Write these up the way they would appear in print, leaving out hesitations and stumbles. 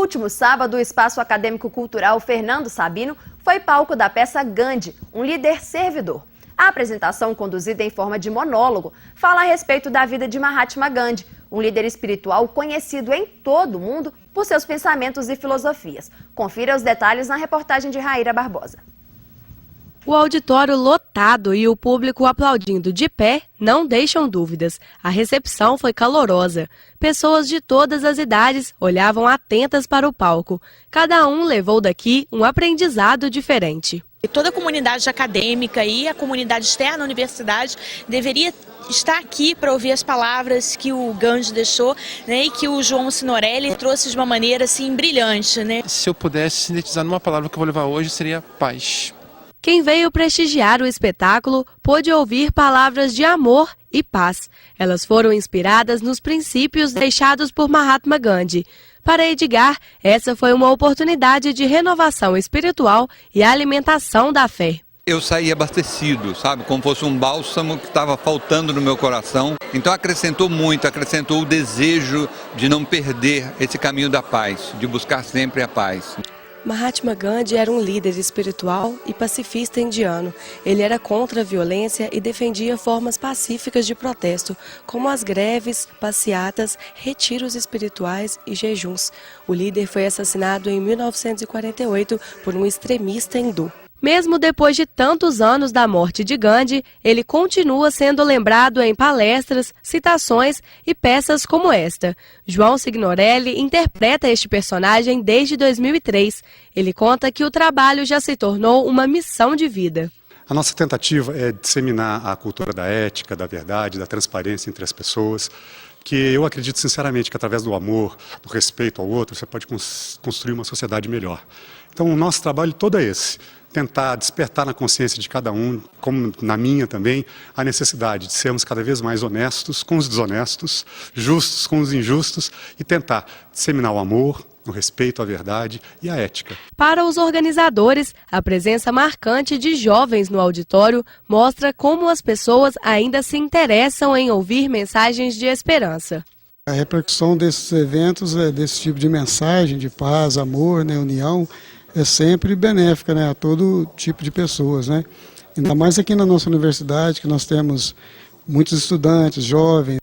último sábado, o Espaço Acadêmico Cultural Fernando Sabino foi palco da peça Gandhi, um líder servidor. A apresentação, conduzida em forma de monólogo, fala a respeito da vida de Mahatma Gandhi, um líder espiritual conhecido em todo o mundo por seus pensamentos e filosofias. Confira os detalhes na reportagem de Raíra Barbosa. O auditório lotado e o público aplaudindo de pé não deixam dúvidas. A recepção foi calorosa. Pessoas de todas as idades olhavam atentas para o palco. Cada um levou daqui um aprendizado diferente. Toda a comunidade acadêmica e a comunidade externa à universidade deveria estar aqui para ouvir as palavras que o Gandhi deixou, né, e que o João Signorelli trouxe de uma maneira assim brilhante, né? Se eu pudesse sintetizar numa palavra que eu vou levar hoje, seria paz. Quem veio prestigiar o espetáculo pôde ouvir palavras de amor e paz. Elas foram inspiradas nos princípios deixados por Mahatma Gandhi. Para Edgar, essa foi uma oportunidade de renovação espiritual e alimentação da fé. Eu saí abastecido, sabe, como fosse um bálsamo que estava faltando no meu coração. Então acrescentou muito, acrescentou o desejo de não perder esse caminho da paz, de buscar sempre a paz. Mahatma Gandhi era um líder espiritual e pacifista indiano. Ele era contra a violência e defendia formas pacíficas de protesto, como as greves, passeatas, retiros espirituais e jejuns. O líder foi assassinado em 1948 por um extremista hindu. Mesmo depois de tantos anos da morte de Gandhi, ele continua sendo lembrado em palestras, citações e peças como esta. João Signorelli interpreta este personagem desde 2003. Ele conta que o trabalho já se tornou uma missão de vida. A nossa tentativa é disseminar a cultura da ética, da verdade, da transparência entre as pessoas, que eu acredito sinceramente que através do amor, do respeito ao outro, você pode construir uma sociedade melhor. Então o nosso trabalho todo é esse. Tentar despertar na consciência de cada um, como na minha também, a necessidade de sermos cada vez mais honestos com os desonestos, justos com os injustos e tentar disseminar o amor, o respeito à verdade e à ética. Para os organizadores, a presença marcante de jovens no auditório mostra como as pessoas ainda se interessam em ouvir mensagens de esperança. A repercussão desses eventos, desse tipo de mensagem de paz, amor, né, união, é sempre benéfica, né, a todo tipo de pessoas, né? Ainda mais aqui na nossa universidade, que nós temos muitos estudantes, jovens.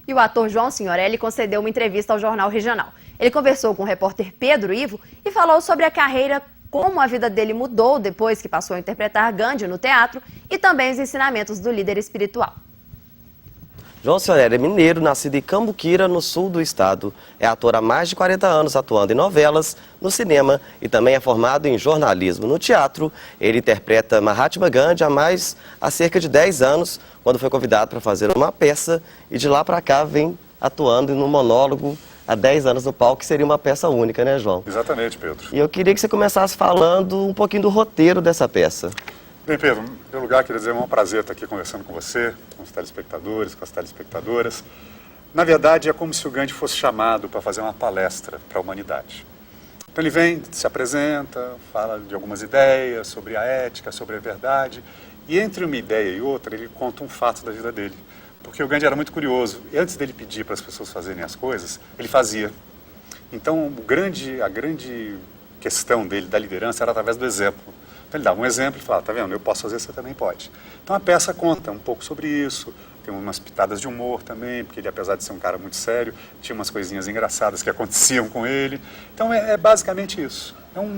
E o ator João Signorelli concedeu uma entrevista ao Jornal Regional. Ele conversou com o repórter Pedro Ivo e falou sobre a carreira, como a vida dele mudou depois que passou a interpretar Gandhi no teatro e também os ensinamentos do líder espiritual. João Signorelli é mineiro, nascido em Cambuquira, no sul do estado. É ator há mais de 40 anos, atuando em novelas, no cinema e também é formado em jornalismo. No teatro, ele interpreta Mahatma Gandhi há cerca de 10 anos, quando foi convidado para fazer uma peça, e de lá para cá vem atuando no monólogo há 10 anos no palco, que seria uma peça única, né, João? Exatamente, Pedro. E eu queria que você começasse falando um pouquinho do roteiro dessa peça. Bem, Pedro, em primeiro lugar, queria dizer, é um prazer estar aqui conversando com você, com os telespectadores, com as telespectadoras. Na verdade, é como se o Gandhi fosse chamado para fazer uma palestra para a humanidade. Então ele vem, se apresenta, fala de algumas ideias sobre a ética, sobre a verdade, e entre uma ideia e outra, ele conta um fato da vida dele. Porque o Gandhi era muito curioso, e antes dele pedir para as pessoas fazerem as coisas, ele fazia. Então, a grande questão dele, da liderança, era através do exemplo. Então ele dava um exemplo e falava, tá vendo, eu posso fazer, você também pode. Então a peça conta um pouco sobre isso, tem umas pitadas de humor também, porque ele, apesar de ser um cara muito sério, tinha umas coisinhas engraçadas que aconteciam com ele. Então é basicamente isso.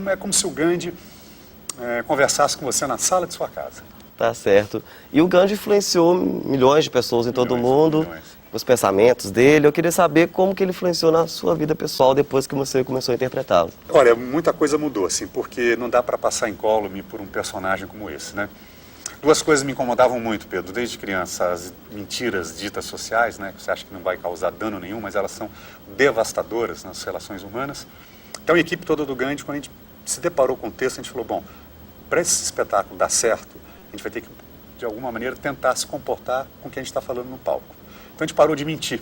É como se o Gandhi conversasse com você na sala de sua casa. Tá certo. E o Gandhi influenciou milhões de pessoas em todo o mundo, os pensamentos dele. Eu queria saber como que ele influenciou na sua vida pessoal depois que você começou a interpretá-lo. Olha, muita coisa mudou, assim, porque não dá para passar incólume por um personagem como esse, né? Duas coisas me incomodavam muito, Pedro, desde criança, as mentiras ditas sociais, né, que você acha que não vai causar dano nenhum, mas elas são devastadoras nas relações humanas. Então a equipe toda do Gandhi, quando a gente se deparou com o texto, a gente falou, bom, para esse espetáculo dar certo, a gente vai ter que, de alguma maneira, tentar se comportar com o que a gente está falando no palco. Então a gente parou de mentir.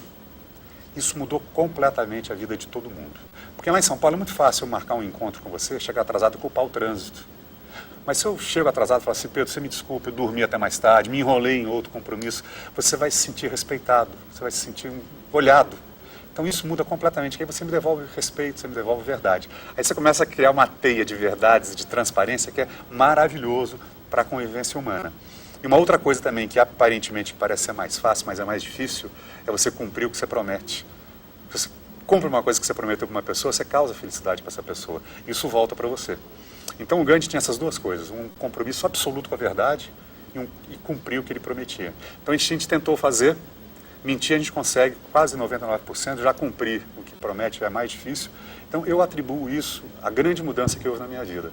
Isso mudou completamente a vida de todo mundo. Porque lá em São Paulo é muito fácil eu marcar um encontro com você, chegar atrasado e culpar o trânsito. Mas se eu chego atrasado e falo assim, Pedro, você me desculpe, eu dormi até mais tarde, me enrolei em outro compromisso, você vai se sentir respeitado, você vai se sentir olhado. Então isso muda completamente, que aí você me devolve respeito, você me devolve verdade. Aí você começa a criar uma teia de verdades, de transparência, que é maravilhoso para a convivência humana. E uma outra coisa também, que aparentemente parece ser mais fácil, mas é mais difícil, é você cumprir o que você promete. Se você cumpre uma coisa que você prometeu para uma pessoa, você causa felicidade para essa pessoa. Isso volta para você. Então o Gandhi tinha essas duas coisas, um compromisso absoluto com a verdade e cumprir o que ele prometia. Então a gente tentou fazer, mentir a gente consegue quase 99%, já cumprir o que promete é mais difícil. Então eu atribuo isso à grande mudança que houve na minha vida.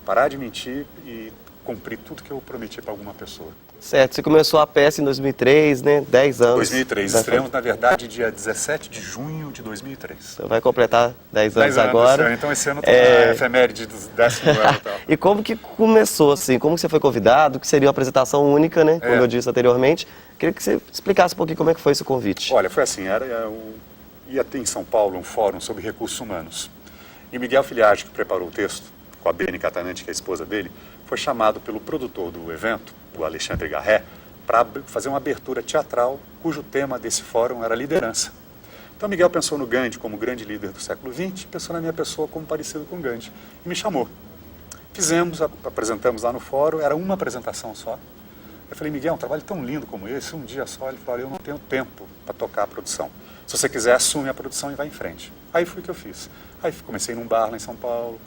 Parar de mentir e cumprir tudo que eu prometi para alguma pessoa. Certo, você começou a peça em 2003, né? 10 anos. 2003, estreamos na verdade dia 17 de junho de 2003. Você vai completar 10 anos agora. Esse ano. Então esse ano está na efeméride do 10º ano e tal. E como que começou assim? Como que você foi convidado? Que seria uma apresentação única, né? Como eu disse anteriormente. Queria que você explicasse um pouquinho como é que foi esse convite. Olha, foi assim, ia ter em São Paulo um fórum sobre recursos humanos. E o Miguel Filiage, que preparou o texto, com a Beni Catanante, que é a esposa dele, foi chamado pelo produtor do evento, o Alexandre Garré, para fazer uma abertura teatral cujo tema desse fórum era liderança. Então Miguel pensou no Gandhi como grande líder do século XX, pensou na minha pessoa como parecido com Gandhi, e me chamou. Apresentamos lá no fórum, era uma apresentação só. Eu falei, Miguel, um trabalho tão lindo como esse, um dia só. Ele falou, eu não tenho tempo para tocar a produção. Se você quiser, assume a produção e vai em frente. Aí foi o que eu fiz. Aí comecei num bar lá em São Paulo,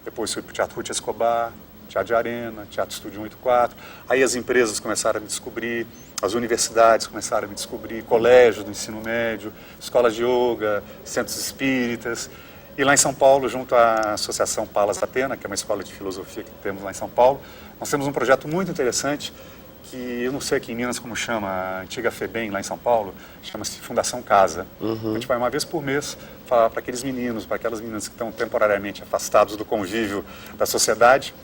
depois fui para o Teatro Ruth Escobar, Teatro de Arena, Teatro Estúdio 184. Aí as empresas começaram a me descobrir, as universidades começaram a me descobrir, colégios do ensino médio, escolas de yoga, centros espíritas. E lá em São Paulo, junto à Associação Palas Atena, que é uma escola de filosofia que temos lá em São Paulo, nós temos um projeto muito interessante que eu não sei aqui em Minas como chama, a antiga FEBEM lá em São Paulo, chama-se Fundação Casa. A gente vai uma vez por mês falar para aqueles meninos, para aquelas meninas que estão temporariamente afastados do convívio da sociedade,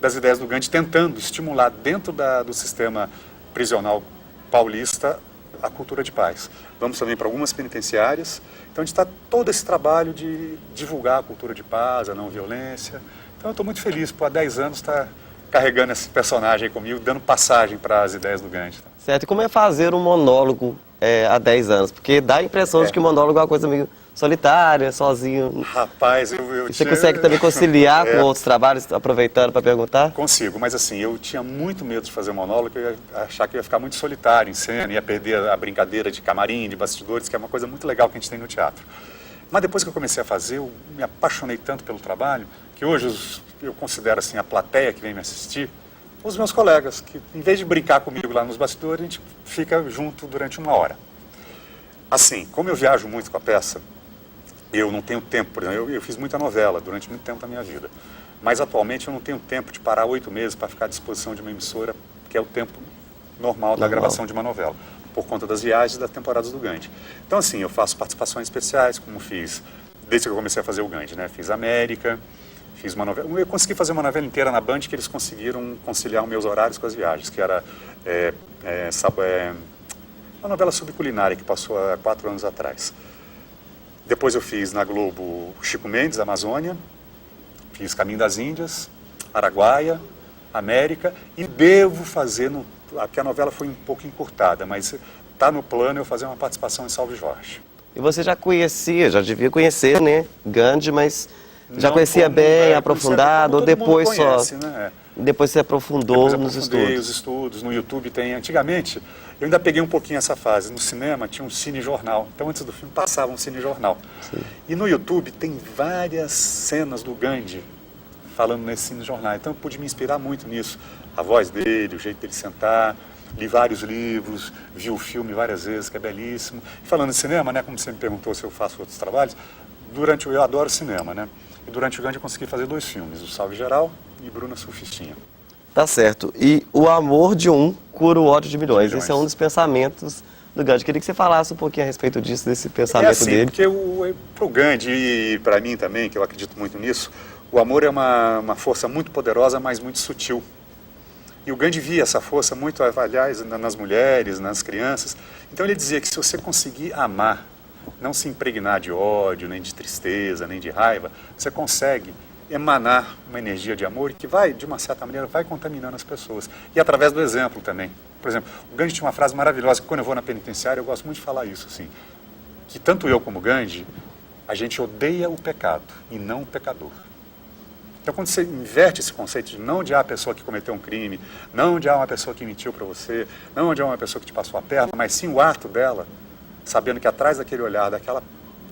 das ideias do Gandhi, tentando estimular dentro do sistema prisional paulista a cultura de paz. Vamos também para algumas penitenciárias. Então a gente está todo esse trabalho de divulgar a cultura de paz, a não violência. Então eu estou muito feliz por há 10 anos estar carregando esse personagem aí comigo, dando passagem para as ideias do Gandhi. Certo, e como é fazer um monólogo há 10 anos? Porque dá a impressão de que o monólogo é uma coisa meio solitária, sozinho. Rapaz, Você consegue também conciliar com outros trabalhos, aproveitando para perguntar? Consigo, mas assim, eu tinha muito medo de fazer monólogo, eu ia achar que eu ia ficar muito solitário em cena, ia perder a brincadeira de camarim, de bastidores, que é uma coisa muito legal que a gente tem no teatro. Mas depois que eu comecei a fazer, eu me apaixonei tanto pelo trabalho, que hoje eu considero assim a plateia que vem me assistir, os meus colegas, que em vez de brincar comigo lá nos bastidores, a gente fica junto durante uma hora. Assim, como eu viajo muito com a peça, eu não tenho tempo, por exemplo, eu fiz muita novela durante muito tempo da minha vida, mas atualmente eu não tenho tempo de parar 8 meses para ficar à disposição de uma emissora, que é o tempo normal da gravação de uma novela, por conta das viagens das temporadas do Gandhi. Então assim, eu faço participações especiais, como fiz desde que eu comecei a fazer o Gandhi, né? Fiz América, fiz uma novela, eu consegui fazer uma novela inteira na Band, que eles conseguiram conciliar os meus horários com as viagens, que era uma novela sobre culinária que passou há 4 anos atrás. Depois eu fiz na Globo Chico Mendes, Amazônia, fiz Caminho das Índias, Araguaia, América, e devo fazer, porque a novela foi um pouco encurtada, mas está no plano eu fazer uma participação em Salve Jorge. E você já devia conhecer, né, Gandhi, mas já conhecia bem, aprofundado, ou depois conhece, né? Depois você aprofundou nos aprofundei estudos? Os estudos, no YouTube tem, antigamente, eu ainda peguei um pouquinho essa fase, no cinema tinha um cinejornal, então antes do filme passava um cinejornal. E no YouTube tem várias cenas do Gandhi falando nesse cinejornal, então eu pude me inspirar muito nisso, a voz dele, o jeito dele sentar, li vários livros, vi o filme várias vezes, que é belíssimo. E falando de cinema, né, como você me perguntou se eu faço outros trabalhos, eu adoro cinema, né? E durante o Gandhi eu consegui fazer 2 filmes, o Salve Geral e Bruna Surfistinha. Tá certo. E o amor de um cura o ódio de milhões. Esse é um dos pensamentos do Gandhi. Queria que você falasse um pouquinho a respeito disso, desse pensamento dele. Porque para o Gandhi e para mim também, que eu acredito muito nisso, o amor é uma força muito poderosa, mas muito sutil. E o Gandhi via essa força muito, aliás, nas mulheres, nas crianças. Então ele dizia que se você conseguir amar, não se impregnar de ódio, nem de tristeza, nem de raiva, você consegue emanar uma energia de amor que vai, de uma certa maneira, vai contaminando as pessoas. E através do exemplo também. Por exemplo, o Gandhi tinha uma frase maravilhosa, que quando eu vou na penitenciária, eu gosto muito de falar isso, assim. que tanto eu como Gandhi, a gente odeia o pecado e não o pecador. Então, quando você inverte esse conceito de não odiar a pessoa que cometeu um crime, não odiar uma pessoa que mentiu para você, não odiar uma pessoa que te passou a perna, mas sim o ato dela, sabendo que atrás daquele olhar, daquela,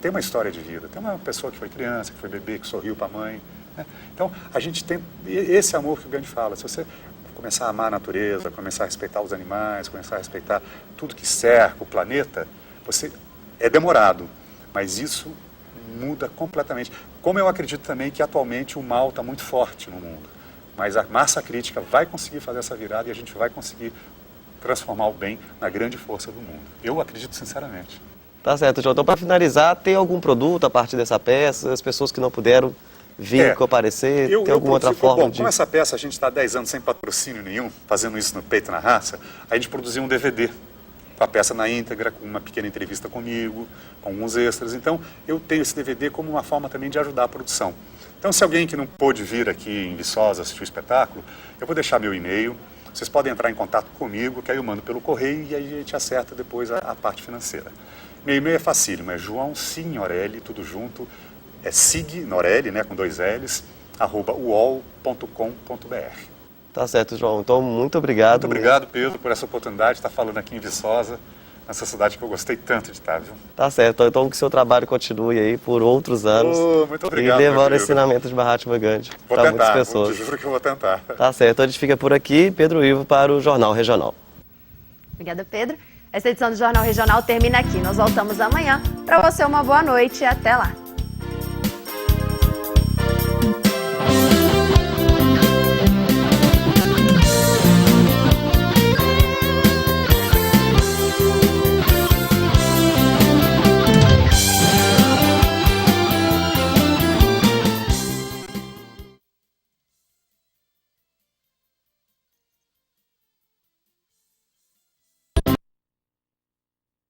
tem uma história de vida, tem uma pessoa que foi criança, que foi bebê, que sorriu para a mãe. Né? Então, a gente tem esse amor que o Gandhi fala. Se você começar a amar a natureza, começar a respeitar os animais, começar a respeitar tudo que cerca o planeta, você é demorado, mas isso muda completamente. Como eu acredito também que atualmente o mal está muito forte no mundo, mas a massa crítica vai conseguir fazer essa virada e a gente vai conseguir transformar o bem na grande força do mundo. Eu acredito sinceramente. Tá certo, João. Então, para finalizar, tem algum produto a partir dessa peça? As pessoas que não puderam vir comparecer, tem alguma outra forma bom, com essa peça a gente está há 10 anos sem patrocínio nenhum, fazendo isso no peito e na raça, a gente produziu um DVD com a peça na íntegra, com uma pequena entrevista comigo, com alguns extras. Então, eu tenho esse DVD como uma forma também de ajudar a produção. Então, se alguém que não pôde vir aqui em Viçosa assistir o espetáculo, eu vou deixar meu e-mail, vocês podem entrar em contato comigo, que aí eu mando pelo correio e aí a gente acerta depois a parte financeira. Meu e-mail é facílimo, é João Signorelli, tudo junto, é Signorelli, né, com 2 L's, @uol.com.br. Tá certo, João. Então, muito obrigado. Muito obrigado, Pedro, por essa oportunidade de estar falando aqui em Viçosa, nessa cidade que eu gostei tanto de estar, viu? Tá certo. Então, que o seu trabalho continue aí por outros anos. Muito obrigado, e levando o ensinamento de Mahatma Gandhi para muitas pessoas. Juro que eu vou tentar. Tá certo. Então, a gente fica por aqui. Pedro Ivo para o Jornal Regional. Obrigada, Pedro. Essa edição do Jornal Regional termina aqui. Nós voltamos amanhã. Para você, uma boa noite e até lá.